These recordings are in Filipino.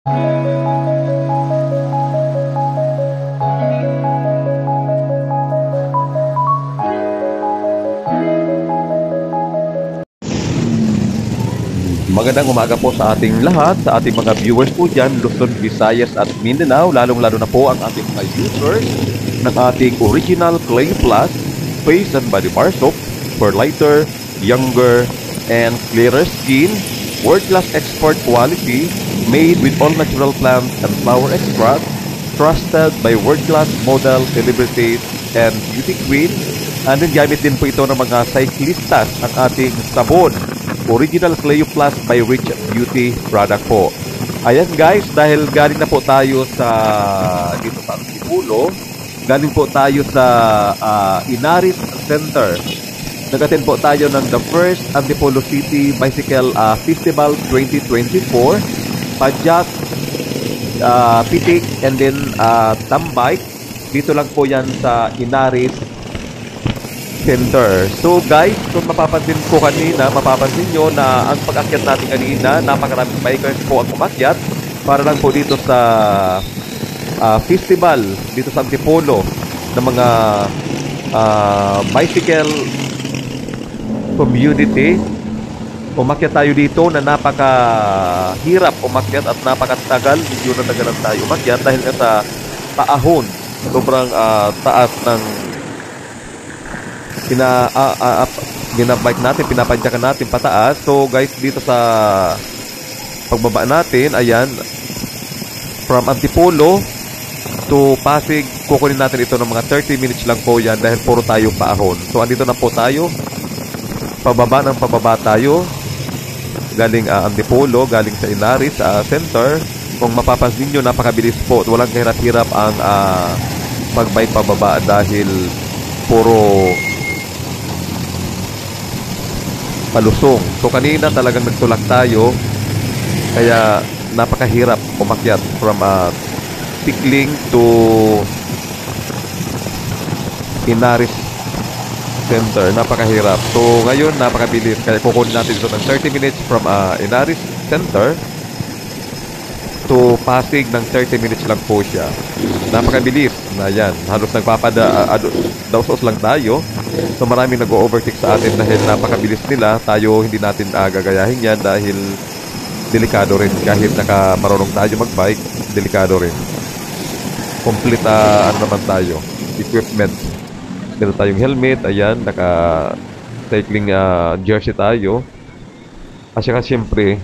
Magandang umaga po sa ating lahat, sa ating mga viewers po dyan, Luzon, Visayas at Mindanao, lalong-lalo na po ang ating mga users ng ating original Clay Plus Face and Body Bar Soap for lighter, younger, and clearer skin, world-class export quality, made with all natural plants and flower extract, trusted by world-class model, celebrities, and beauty queen. And then gamit din po ito ng mga cyclistas ang ating sabon. Original Clay Plus by Rich Beauty product po. Ayan guys, dahil galing na po tayo sa dito sa Antipolo, galing po tayo sa Inaris Center. Nag-attend po tayo ng the first Antipolo City Bicycle Festival 2024. Pajak, Pitik, and then Tambike. Dito lang po yan sa Inaris Center. So guys, kung mapapansin ko kanina, mapapansin nyo na ang pag-akyat natin kanina, napakaraming bikers po ang umakyat para lang po dito sa festival dito sa Antipolo ng mga bicycle community. Umakyat tayo dito na napakahirap umakyat at napakatagal, medyo natagalan tayo umakyat dahil nga sa paahon, sobrang taas ng ginabike natin, pinapadyakan natin pataas. So guys, dito sa pagbaba natin, ayan, from Antipolo to Pasig, kukunin natin ito ng mga 30 minutes lang po yan dahil puro tayo paahon. So andito na po tayo, pababa ng pababa tayo, galing Antipolo, galing sa Inaris Center. Kung mapapansin nyo, napakabilis po, walang kahirap-hirap ang pagbike pababa dahil puro palusong. So kanina talagang nagtulak tayo, kaya napakahirap umakyat from Tikling to Inaris Center. Napakahirap. So ngayon napakabilis, kaya kukunin natin ito ng 30 minutes from Inaris Center to Pasig ng 30 minutes lang po siya. Napakabilis na yan. Halos nagpapadausos lang tayo. So maraming nag-overtake sa atin dahil napakabilis nila. Tayo hindi natin gagayahin yan dahil delikado rin. Kahit marunong tayo magbike, delikado rin. Complete naman tayo, equipment. Meron tayong helmet, ayan, naka-cycling jersey tayo. At saka siyempre,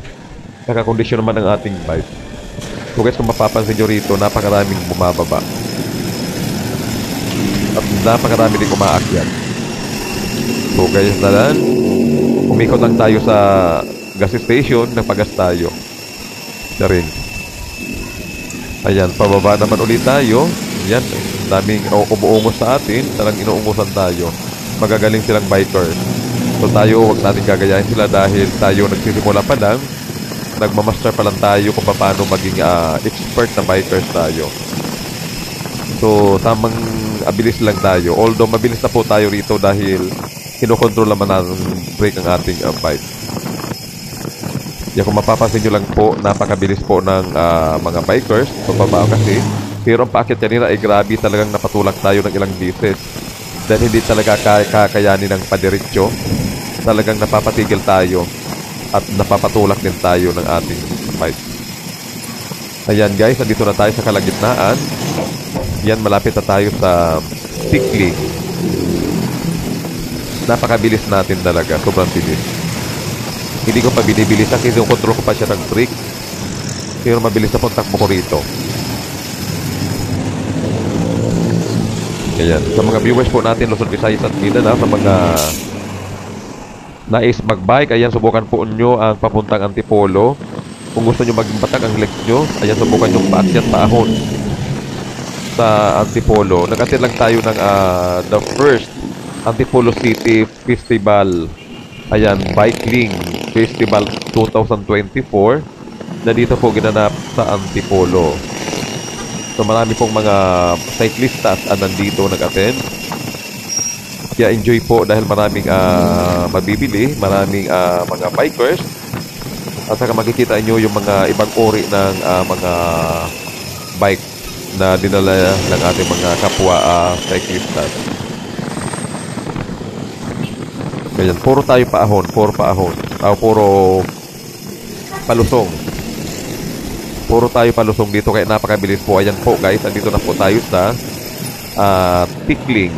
naka-condition naman ang ating bike. So guys, kung mapapansin nyo rito, napakaraming bumababa. At napakarami din umaakyat. So guys, nalan, umikot lang tayo sa gas station, nagpagas tayo. Siya rin. Ayan, pababa naman ulit tayo. Ayan, daming umuungos sa atin. Talagang inuungosan tayo. Magagaling silang bikers. So tayo, wag natin gagayahin sila dahil tayo nagsisimula pa lang. Nagmamaster pa lang tayo kung paano maging expert na bikers tayo. So, tamang abilis lang tayo. Although, mabilis na po tayo rito dahil kinokontrol naman ng brake ang ating bike. Yan, kung mapapansin nyo lang po, napakabilis po ng mga bikers. So, babao kasi. Pero ang paakyat kanina ay grabe, talagang napatulak tayo ng ilang beses. Dahil hindi talaga kakayanin ng padiretso. Talagang napapatigil tayo. At napapatulak din tayo ng ating bike. Ayan guys, nandito na tayo sa kalagitnaan. Yan, malapit na tayo sa Tikling. Napakabilis natin talaga, sobrang bilis. Hindi ko pa binibilis kasi control ko pa siya ng brake. Pero mabilis na po takbo ko rito. Ayan, sa mga viewers po natin, Luzon, Visayas at Mindanao, sa mga nais magbike, ayan, subukan po nyo ang papuntang Antipolo. Kung gusto nyo maging patag ang legs nyo, ayan, subukan nyo paakyat paahon sa Antipolo. Nag-attend lang tayo ng the first Antipolo City Festival, ayan, Biking Festival 2024 na dito po ginanap sa Antipolo. So marami pong mga cyclistas nandito nag-attend. Kaya enjoy po dahil maraming mabibili, maraming mga bikers. At saka makikita nyo yung mga ibang uri ng mga bike na dinala ng ating mga kapwa cyclistas. Ganyan, puro tayo paahon, puro paahon. Puro palusong. Puro tayo palusong dito kaya napakabilis po. Ayan po guys, andito na po tayo sa Tikling.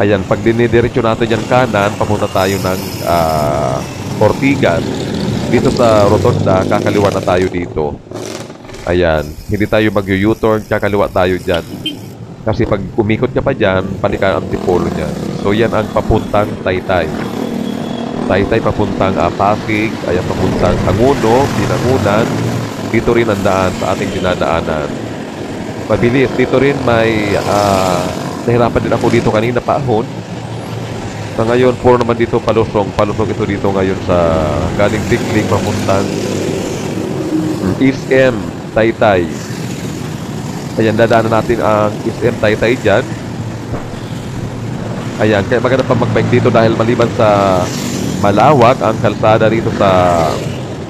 Ayan, pag dinidiretso natin yan kanan, papunta tayo ng Ortigas. Dito sa Rotonda, kakaliwa na tayo dito. Ayan, hindi tayo mag-U-turn, kakaliwa tayo dyan. Kasi pag umikot ka pa dyan, balikan ang antipolo niya. So yan ang papuntang Taytay. Taytay papuntang Pasig, ayan papuntang Anguno, Binangunan. Dito rin ang daan sa ating dinadaanan. Mabilis, dito rin may nahirapan din ako dito kanina paahon. Sa ngayon, puro naman dito palusong. Palusong ito dito ngayon sa galing Tikling papuntang SM Taytay. Ayan, dadaanan natin ang SM Taytay dyan. Ayan, kaya maganda pa mag-bike dito dahil maliban sa malawak ang kalsada rito sa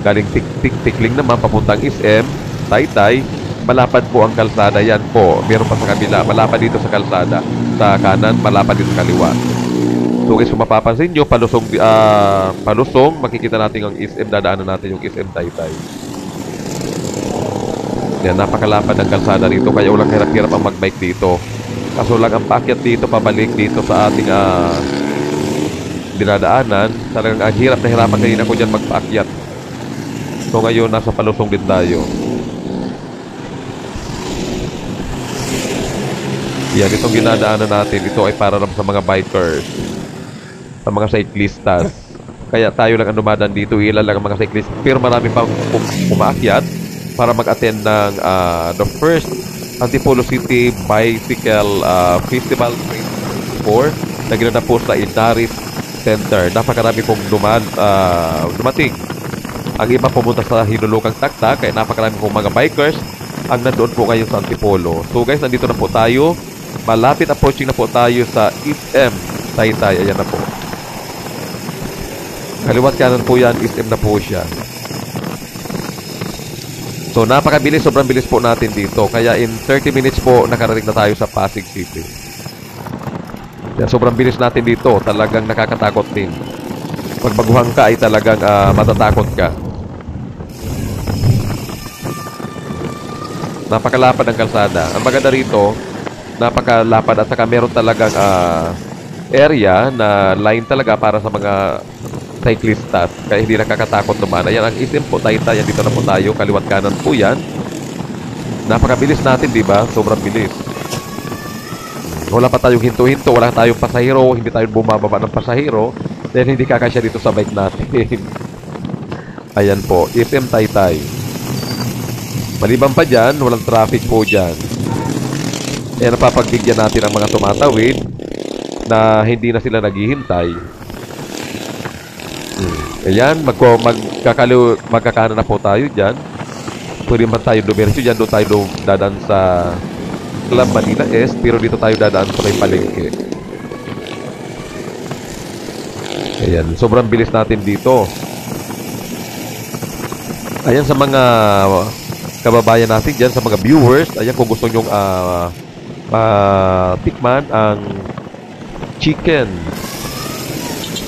galing Tikling naman papuntang SM Taytay, malapad po ang kalsada. Yan po, meron pa sa kabila, malapad dito sa kalsada. Sa kanan, malapad dito sa kaliwa. So guys, kung mapapansin nyo, palusong, makikita natin ang SM, dadaanan natin yung SM Taytay. Yan, napakalapad ang kalsada rito, kaya walang hirap-hirap ang mag-bike dito. Kaso lang ang paakyat dito, pabalik dito sa ating dinadaanan, talagang hirap na hirapan kanina ko dyan magpaakyat. So ngayon, nasa palusong din tayo. Yan, itong ginadaanan natin, ito ay para sa mga bikers, sa mga cyclistas. Kaya tayo lang ang dumadaan dito, ilan lang ang mga cyclistas. Pero marami pang umaakyat para mag-attend ng the first Antipolo City Bicycle Festival 2024 na ginanap po sa Inaris Center. Napakarami pong dumating. Ang iba pumunta sa hinulukang taktak, kaya napakarami pong mga bikers ang nandoon po ngayon sa Antipolo. So guys, nandito na po tayo. Malapit approaching na po tayo sa SM Taytay. Ayan na po. Kaliwat kanan po yan, SM na po siya. So napakabilis, sobrang bilis po natin dito. Kaya in 30 minutes po nakarating na tayo sa Pasig City. Kaya sobrang bilis natin dito. Talagang nakakatakot din. Pag baguhan ka ay talagang matatakot ka. Napakalapad ang kalsada. Ang maganda rito, napakalapad at saka meron talagang area na line talaga para sa mga cyclistas, kaya hindi nakakatakot naman. Ayan ang SM po, Taytay. Dito na po tayo, kaliwat kanan po yan. Napakabilis natin, di ba? Sobrang bilis. Wala pa tayong hinto-hinto, wala tayong pasahero, hindi tayo bumababa ng pasahero, dahil hindi kakasya dito sa bike natin. Ayan po, SM Taytay. Maliban pa dyan, walang traffic po dyan. Ayan, napapagbigyan natin ang mga tumatawid na hindi na sila naghihintay. Ayan, magkakanan na po tayo dyan. Pwede man tayo dumiretso dyan. Doon tayo dadaan sa Club Manila S. Pero dito tayo dadaan sa may palengke. Ayan, sobrang bilis natin dito. Ayan, sa mga kababayan natin dyan, sa mga viewers, ayan, kung gusto nyong tikman ang chicken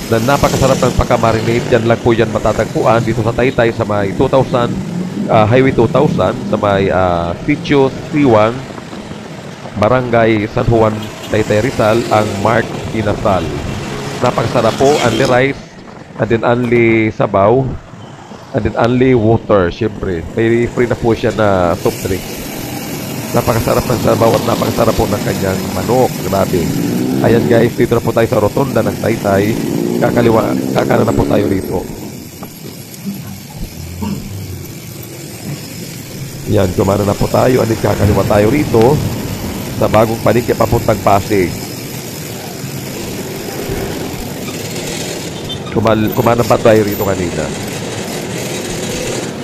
na napakasarap ng pagka-marinate, dyan lang po yan matatagpuan dito sa Taytay sa may 2000 Highway 2000 sa may Sitio Siwang, Barangay San Juan, Taytay, Rizal, ang Mark Inasal. Napakasarap po, only rice and then only sabaw and then only water. Syempre, may free na po siya na soft drink. Napakasarap ng sabaw at napakasarap po ng kanyang manok. Grabe. Ayan guys, dito na po tayo sa Rotonda ng Taytay. Kakanan na po tayo rito. Yan, kumana na po tayo. Anin, kakaliwa tayo rito sa bagong palengke papuntang Pasig. Kumana pa tayo rito kanina.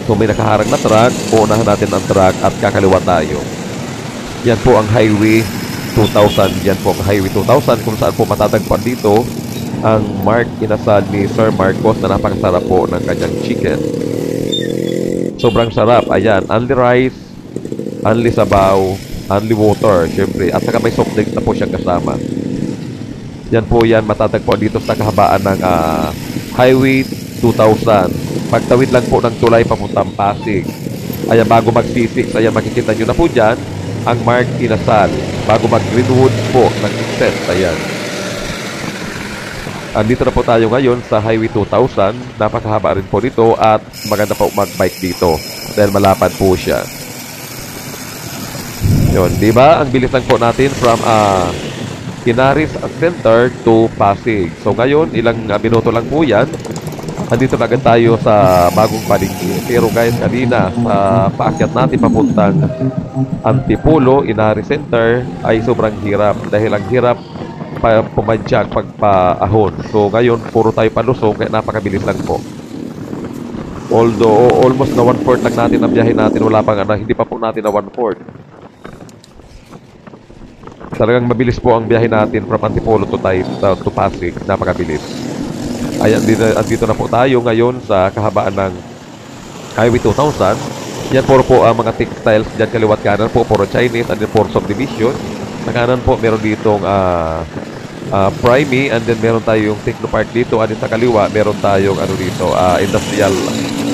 So may nakaharang na truck. Uunahan natin ang truck at kakaliwa tayo. Yan po ang Highway 2000. Yan po ang Highway 2000 kung saan po matatagpuan dito ang Mark Inasal ni Sir Marcos na napakasarap po ng kanyang chicken. Sobrang sarap. Ayan, only rice, only sabaw, only water, syempre. At saka may soft drink na po siyang kasama. Yan po yan, matatagpuan dito sa kahabaan ng Highway 2000. Pagtawid lang po ng tulay papuntang Pasig. Ayan, bago mag-C6, ayan, makikita nyo na po dyan ang Mark Inasal. Bago mag-Greenwood po ng Excess, ayan. Andito na po tayo ngayon sa Highway 2000. Napakahaba rin po dito at maganda po mag-bike dito dahil malapad po siya. Yun, di ba? Ang bilis lang po natin from Inaris Center to Pasig. So ngayon, ilang minuto lang po yan. Andito na agad tayo sa bagong palengke. Pero guys, kanina sa paakyat natin papuntang Antipolo, Inaris Center ay sobrang hirap. Dahil ang hirap pumadyak pagpaahon. So ngayon, puro tayo palusong kaya napakabilis lang po. Although, almost na 1/4 lang natin ang biyahe natin. Wala pang hindi pa po natin na 1/4. Talagang mabilis po ang biyahe natin from Antipolo to Pasig. Napakabilis. Ayan, andito na po tayo ngayon sa kahabaan ng Highway 2000. Yan puro po ang mga textiles. Diyan kaliwat kanan po, puro Chinese and then puro subdivision. Sa kanan po, meron ditong Primey, and then meron tayong Technopark dito, and then sa kaliwa meron tayong dito, industrial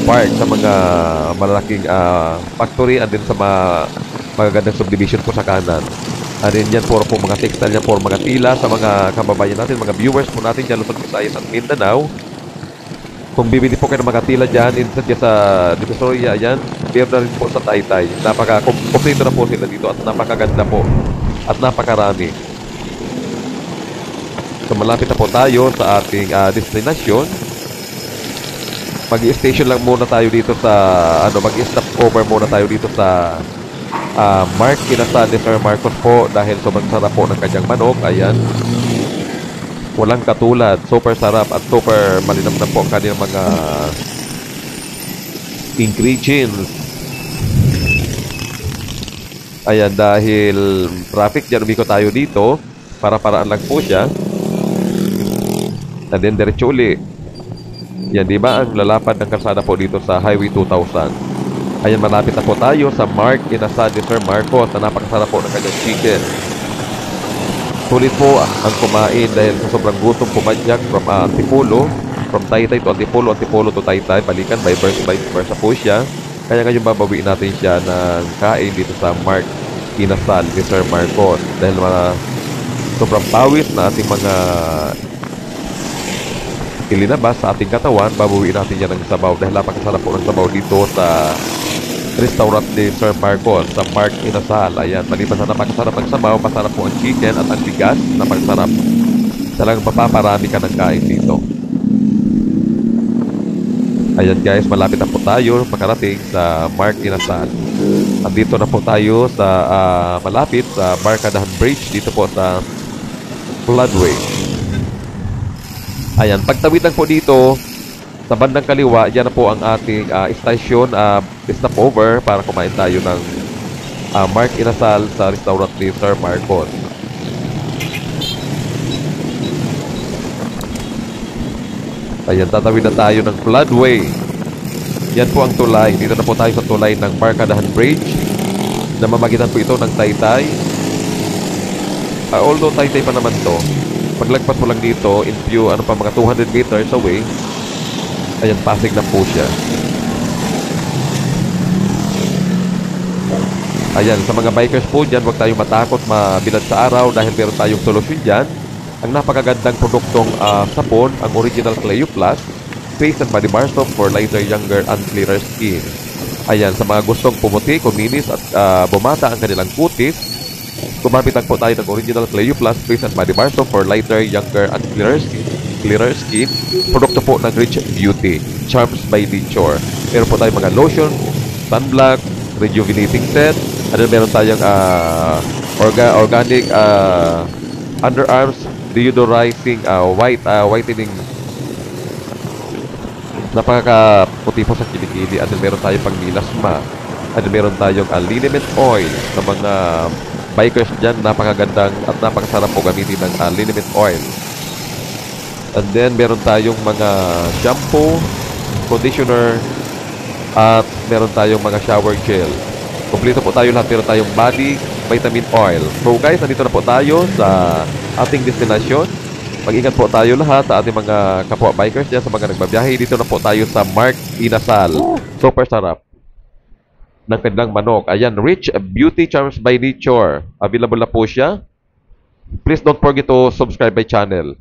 park sa mga malaking factory, and then sa magagandang subdivision po sa kanan. And then yan puro po mga textile, yan puro mga tila sa mga kababayan natin, mga viewers po natin dyan Luzon, Visayas at Mindanao. Kung bibili po kayo ng mga tila dyan sa Divisoria, yan, meron na rin po sa Taytay. Kompleto na po sila dito at napakaganda po at napakarami. So malapit na po tayo sa ating destination. Mag-i-station lang muna tayo dito sa mag-i-stop over muna tayo dito sa Mark Inasal ni Sir Marcos po dahil sobrang sarap po ng kanyang manok. Ayan. Walang katulad. Super sarap at super malinamnam po ang kanyang mga ingredients. Ayan, dahil traffic dyan, umiko tayo dito. Para-paraan lang po siya. And then diretso uli. Yan, di ba ang lalapad ng kalsada po dito sa Highway 2000. Ayan, malapit na po tayo sa Mark Inasal ni Sir Marcos na napakasarap po ng kanyang chicken. Sulit po ang kumain dahil sa sobrang gutom pumadyak from Antipolo, from Taytay to Antipolo, Antipolo to Taytay, balikan by versa po siya. Kaya ngayon babawiin natin siya ng kain dito sa Mark Inasal ni Sir Marcos dahil sobrang pawis na ating mga ilinabas sa ating katawan. Babawiin natin yan ng sabaw dahil napakasarap po ng sabaw dito sa restaurant ni Sir Marcos sa Mark Inasal. Ayan, maliban sa napakasarap ng sabaw, masarap po ang chicken at ang bigas. Napakasarap. Talagang mapaparami ka ng kain dito. Ayan guys, malapit na po tayo makarating sa Mark Inasal. Andito na po tayo sa malapit sa Barkadahan Bridge dito po sa Floodway. Ayan, pagtawid lang po dito sa bandang kaliwa, yan na po ang ating station, stopover para kumain tayo ng Mark Inasal sa restaurant ni Sir Marcos. Ayan, tatawid na tayo ng Floodway. Yan po ang tulay. Dito na po tayo sa tulay ng Barkadahan Bridge. Namamagitan po ito ng Taytay. Although Taytay pa naman to, paglagpas mo lang dito, in view, mga 200 meters away, ayan, Pasig na po siya. Ayan, sa mga bikers po dyan, huwag tayong matakot mabilad sa araw dahil meron tayong solusyon dyan. Ang napakagandang produktong sapon, ang original Cleo Plus, face and body bar soap for lighter, younger, and clearer skin. Ayan, sa mga gustong pumuti, kuminis at bumata ang kanilang kutis, kumapit lang po tayo ng original Cleo Plus face and body bar soap for lighter, younger, and clearer skin. Produkto po ng Rich Beauty, Charms by Nature. Meron po tayong mga lotion, sunblock, rejuvenating set, and then meron tayong organic underarms deodorizing whitening. Napakaputi po sa kilikili. At then meron tayong pang milasma. At then meron tayong liniment oil sa mga bikers dyan. Napakagandang at napakasarap po gamitin ng liniment oil. And then meron tayong mga shampoo, conditioner, At meron tayong mga shower gel. Kompleto po tayo lahat. Meron tayong body vitamin oil. So guys, nandito na po tayo sa ating destination. Mag-ingat po tayo lahat sa ating mga kapwa bikers dyan, sa mga nagbabiyahe. Dito na po tayo sa Mark Inasal. Super sarap ng kanilang manok. Ayan, Rich Beauty Charms by Nature. Available na po siya. Please don't forget to subscribe my channel.